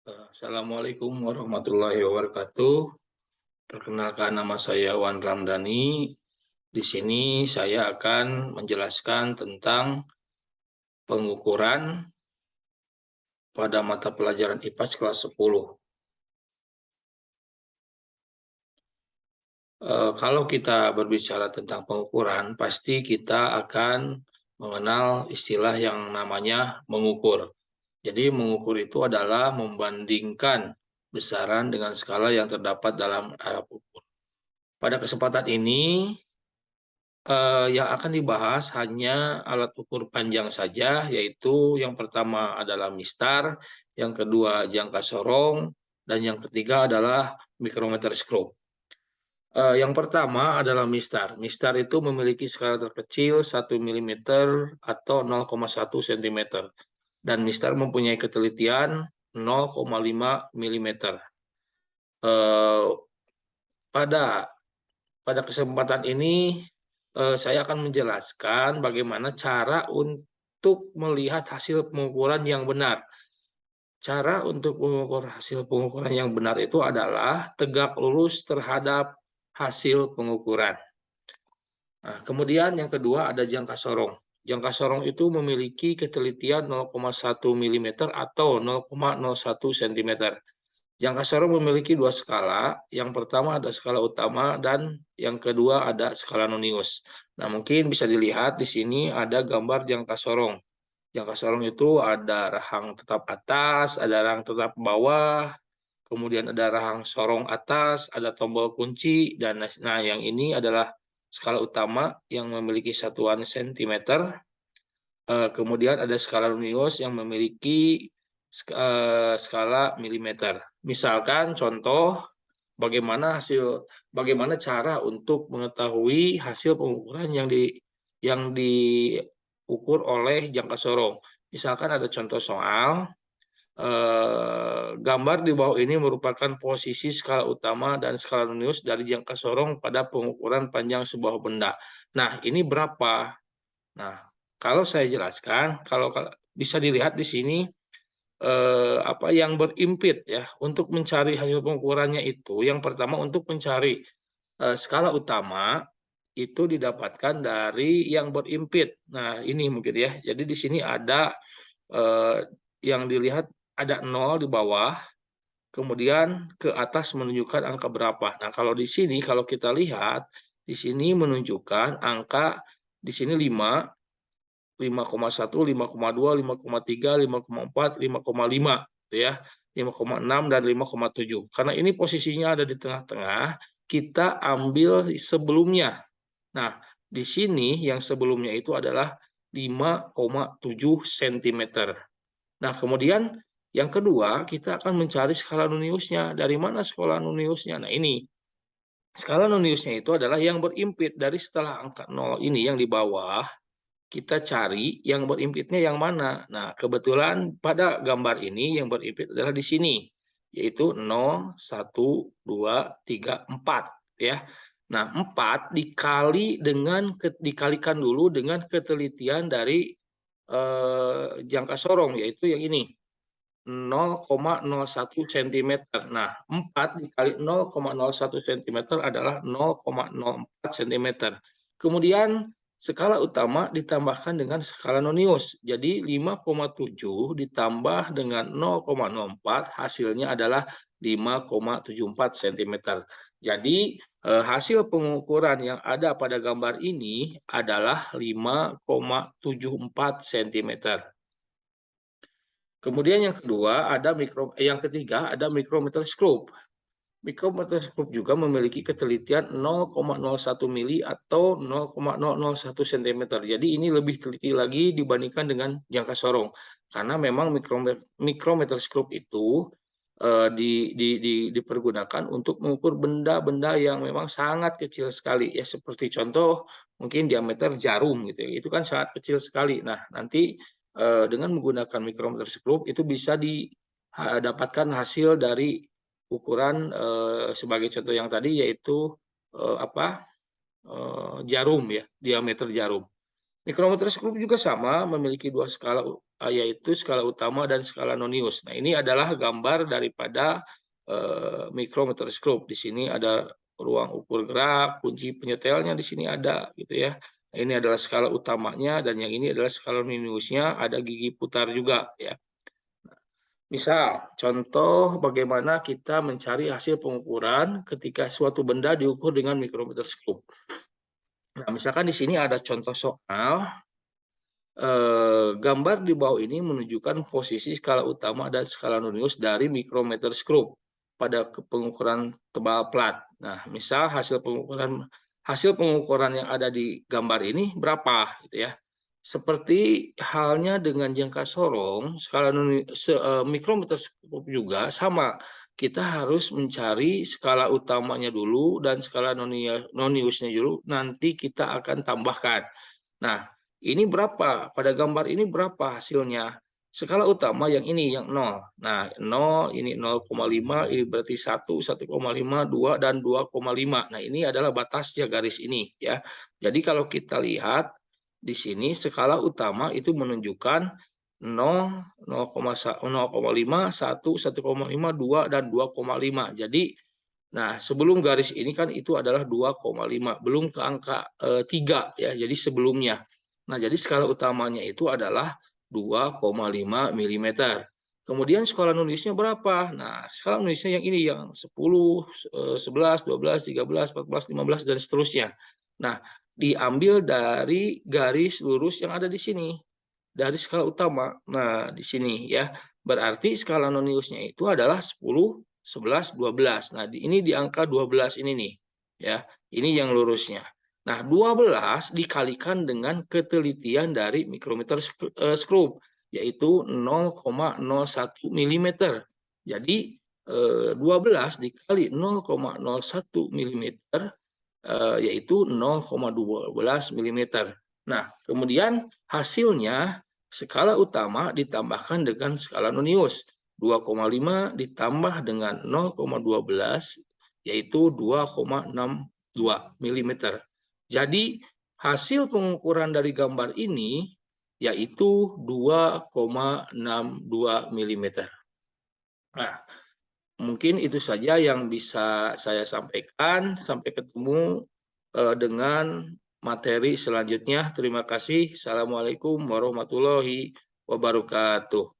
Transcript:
Assalamualaikum warahmatullahi wabarakatuh. Perkenalkan nama saya Wan Ramdhani. Di sini saya akan menjelaskan tentang pengukuran pada mata pelajaran IPA kelas 10. Kalau kita berbicara tentang pengukuran, pasti kita akan mengenal istilah yang namanya mengukur. Jadi mengukur itu adalah membandingkan besaran dengan skala yang terdapat dalam alat ukur. Pada kesempatan ini, yang akan dibahas hanya alat ukur panjang saja, yaitu yang pertama adalah mistar, yang kedua jangka sorong, dan yang ketiga adalah micrometer scope. Yang pertama adalah mistar. Mistar itu memiliki skala terkecil 1 mm atau 0,1 cm. Dan mistar mempunyai ketelitian 0,5 mm. Pada kesempatan ini saya akan menjelaskan bagaimana cara untuk melihat hasil pengukuran yang benar. Cara untuk mengukur hasil pengukuran yang benar itu adalah tegak lurus terhadap hasil pengukuran. Nah, kemudian yang kedua ada jangka sorong. Jangka sorong itu memiliki ketelitian 0,1 mm atau 0,01 cm. Jangka sorong memiliki dua skala. Yang pertama ada skala utama dan yang kedua ada skala nonius. Nah, mungkin bisa dilihat di sini ada gambar jangka sorong. Jangka sorong itu ada rahang tetap atas, ada rahang tetap bawah, kemudian ada rahang sorong atas, ada tombol kunci, dan nah yang ini adalah skala utama yang memiliki satuan sentimeter. Kemudian ada skala nonius yang memiliki skala milimeter. Misalkan contoh bagaimana cara untuk mengetahui hasil pengukuran yang diukur oleh jangka sorong. Misalkan ada contoh soal, gambar di bawah ini merupakan posisi skala utama dan skala nonius dari jangka sorong pada pengukuran panjang sebuah benda. Nah, ini berapa? Nah, kalau saya jelaskan, kalau bisa dilihat di sini apa yang berimpit ya untuk mencari hasil pengukurannya itu, yang pertama untuk mencari skala utama itu didapatkan dari yang berimpit. Nah, ini mungkin ya. Jadi di sini ada yang dilihat ada 0 di bawah, kemudian ke atas menunjukkan angka berapa. Nah, kalau di sini kalau kita lihat di sini menunjukkan angka di sini 5, 5,1, 5,2, 5,3, 5,4, 5,5 gitu ya. 5,6 dan 5,7. Karena ini posisinya ada di tengah-tengah, kita ambil sebelumnya. Nah, di sini yang sebelumnya itu adalah 5,7 cm. Nah, kemudian yang kedua, kita akan mencari skala noniusnya. Dari mana skala noniusnya? Nah, ini. Skala noniusnya itu adalah yang berimpit dari setelah angka 0 ini yang di bawah, kita cari yang berimpitnya yang mana. Nah, kebetulan pada gambar ini yang berimpit adalah di sini, yaitu 0, 1, 2, 3, 4 ya. Nah, 4 dikalikan dulu dengan ketelitian dari jangka sorong, yaitu yang ini 0,01 cm. Nah, 4 dikali 0,01 cm adalah 0,04 cm. Kemudian skala utama ditambahkan dengan skala nonius. Jadi 5,7 ditambah dengan 0,04 hasilnya adalah 5,74 cm. Jadi hasil pengukuran yang ada pada gambar ini adalah 5,74 cm. Kemudian yang ketiga ada micrometer scope. Micrometer scope juga memiliki ketelitian 0,01 mili atau 0,001 cm. Jadi ini lebih teliti lagi dibandingkan dengan jangka sorong. Karena memang micrometer scope itu dipergunakan untuk mengukur benda-benda yang memang sangat kecil sekali. Ya seperti contoh mungkin diameter jarum gitu. Itu kan sangat kecil sekali. Nah, nanti dengan menggunakan micrometer scope itu bisa didapatkan hasil dari ukuran sebagai contoh yang tadi yaitu jarum ya, diameter jarum. Mikrometer skop juga sama, memiliki dua skala, yaitu skala utama dan skala nonius. Nah, ini adalah gambar daripada mikrometer skop. Di sini ada ruang ukur gerak, kunci penyetelnya di sini ada, gitu ya. Nah, ini adalah skala utamanya dan yang ini adalah skala noniusnya. Ada gigi putar juga, ya. Misal, contoh bagaimana kita mencari hasil pengukuran ketika suatu benda diukur dengan mikrometer skop. Nah, misalkan di sini ada contoh soal. Gambar di bawah ini menunjukkan posisi skala utama dan skala nonius dari mikrometer skop pada pengukuran tebal plat. Nah, misal hasil pengukuran yang ada di gambar ini berapa, gitu ya. Seperti halnya dengan jangka sorong, mikrometer skop juga sama. Kita harus mencari skala utamanya dulu dan skala noniusnya dulu. Nanti kita akan tambahkan. Nah, ini berapa? Pada gambar ini berapa hasilnya? Skala utama yang ini, yang 0. Nah, 0, ini 0,5, ini berarti 1, 1,5, 2, dan 2,5. Nah, ini adalah batasnya garis ini, ya. Jadi kalau kita lihat di sini skala utama itu menunjukkan 0, 0,5, 1, 1,5, 2, dan 2,5. Jadi, nah, sebelum garis ini kan itu adalah 2,5, belum ke angka 3 ya. Jadi sebelumnya. Nah, jadi skala utamanya itu adalah 2,5 mm. Kemudian skala noniusnya berapa? Nah, skala noniusnya yang ini, yang 10, 11, 12, 13, 14, 15, dan seterusnya. Nah, diambil dari garis lurus yang ada di sini, dari skala utama. Nah, di sini ya. Berarti skala noniusnya itu adalah 10, 11, 12. Nah, ini di angka 12 ini nih. Ya, ini yang lurusnya. Nah, 12 dikalikan dengan ketelitian dari mikrometer skop, yaitu 0,01 mm. Jadi, 12 dikali 0,01 mm, yaitu 0,12 mm. Nah, kemudian hasilnya skala utama ditambahkan dengan skala nonius. 2,5 ditambah dengan 0,12, yaitu 2,62 mm. Jadi hasil pengukuran dari gambar ini yaitu 2,62 mm. Nah, mungkin itu saja yang bisa saya sampaikan. Sampai ketemu dengan materi selanjutnya. Terima kasih. Assalamualaikum warahmatullahi wabarakatuh.